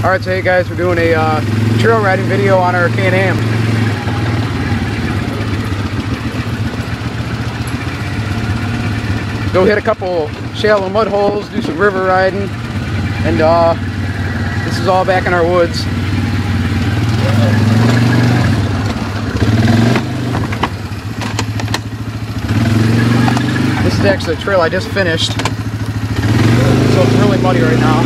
Alright, so hey guys, we're doing a trail riding video on our Can-Am. Go hit a couple shallow mud holes, do some river riding, and this is all back in our woods. This is actually a trail I just finished, so it's really muddy right now.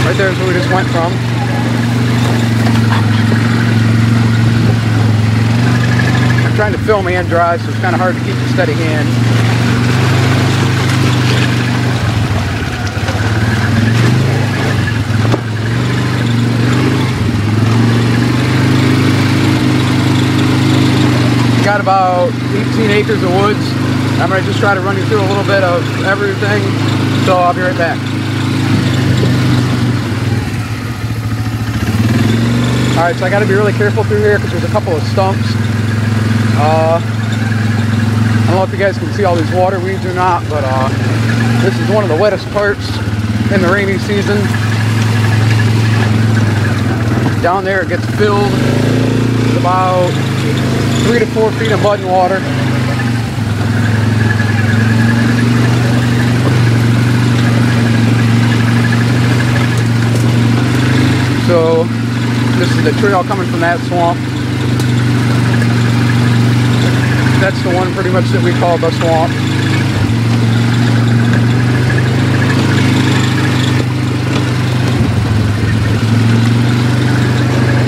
Right there's where we just went from. I'm trying to film and drive, so it's kind of hard to keep a steady hand. Got about 18 acres of woods. I'm going to just try to run you through a little bit of everything, so I'll be right back. Alright, so I got to be really careful through here because there's a couple of stumps. I don't know if you guys can see all these water weeds or not, but this is one of the wettest parts in the rainy season. Down there it gets filled with about 3 to 4 feet of mud and water. So this is the trail coming from that swamp. That's the one pretty much that we call the swamp.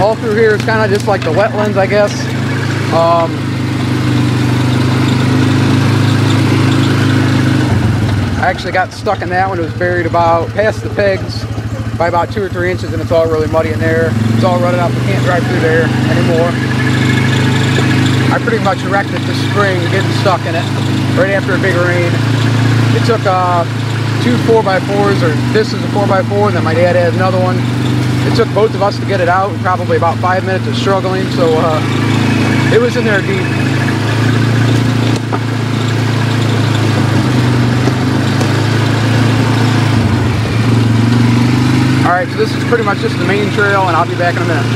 All through here is kind of just like the wetlands, I guess. I actually got stuck in that one. It was buried about past the pegs by about 2 or 3 inches, and it's all really muddy in there. It's all running out. We can't drive through there anymore. I pretty much wrecked it this spring getting stuck in it right after a big rain. It took 2 4x4s, or this is a 4x4, and then my dad had another one. It took both of us to get it out, probably about 5 minutes of struggling, so it was in there deep. Alright, so this is pretty much just the main trail, and I'll be back in a minute.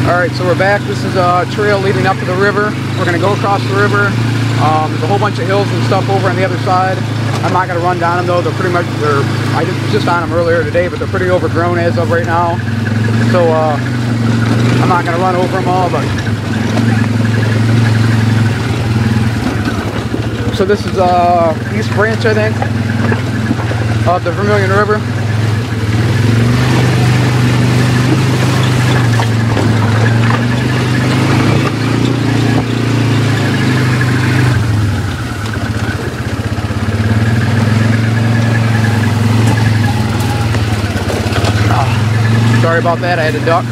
Alright, so we're back. This is a trail leading up to the river. We're going to go across the river. There's a whole bunch of hills and stuff over on the other side. I'm not going to run down them though. They're pretty much, I was just on them earlier today, but they're pretty overgrown as of right now. So I'm not going to run over them all, but... So this is East Branch, I think, of the Vermilion River. Sorry about that, I had to duck.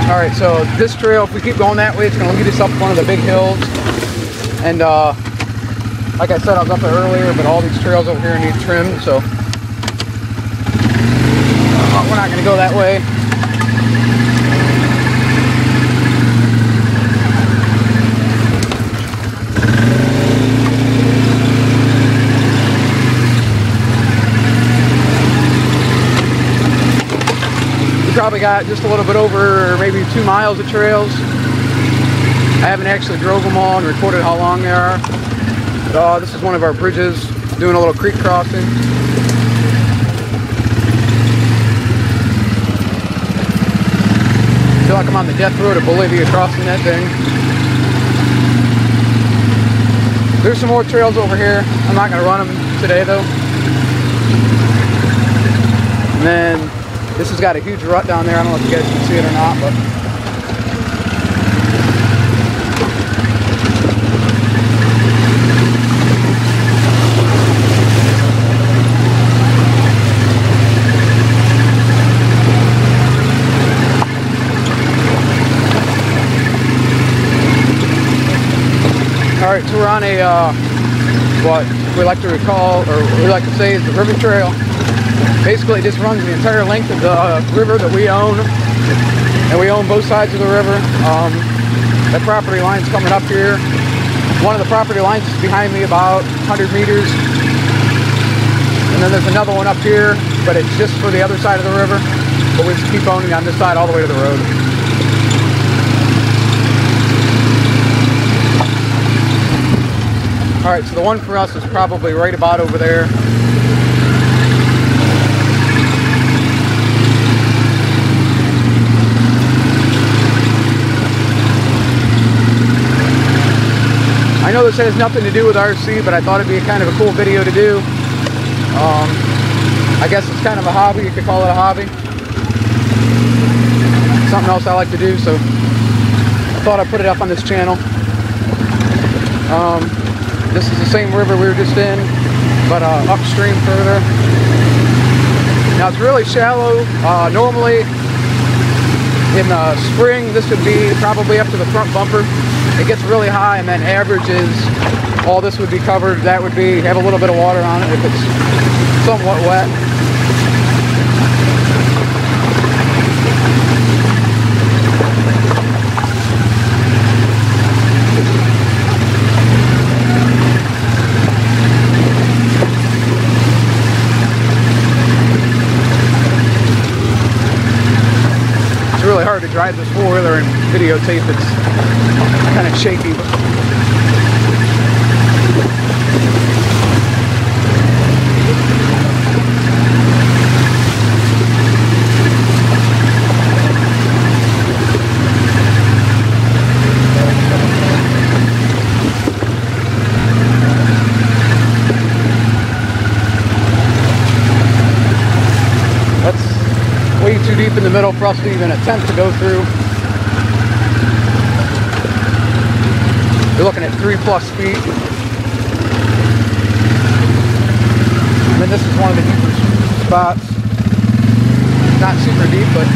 Alright, so this trail, if we keep going that way, it's going to lead us up one of the big hills. And like I said, I was up there earlier, but all these trails over here need trimmed, so we're not going to go that way. Probably got just a little bit over maybe 2 miles of trails. I haven't actually drove them all and recorded how long they are. But, this is one of our bridges, doing a little creek crossing. I feel like I'm on the death road of Bolivia crossing that thing. There's some more trails over here. I'm not going to run them today though. And then this has got a huge rut down there. I don't know if you guys can see it or not, but Alright, so we're on a, what we like to recall, or we like to say is the river trail. Basically, it just runs the entire length of the river that we own, and we own both sides of the river. That property line's coming up here. One of the property lines is behind me about 100 meters. And then there's another one up here, but it's just for the other side of the river. But we just keep owning on this side all the way to the road. Alright, so the one for us is probably right about over there. I know this has nothing to do with RC, but I thought it'd be kind of a cool video to do. I guess it's kind of a hobby, you could call it a hobby. Something else I like to do, so I thought I'd put it up on this channel. This is the same river we were just in, but upstream further. Now it's really shallow. Normally in the spring this would be probably up to the front bumper. It gets really high, and then averages, all this would be covered. That would be, have a little bit of water on it if it's somewhat wet. It's really hard to drive this four-wheeler and videotape. It's kind of shaky. That's way too deep in the middle for us to even attempt to go through. You're looking at 3+ feet. And then this is one of the deeper spots. Not super deep, but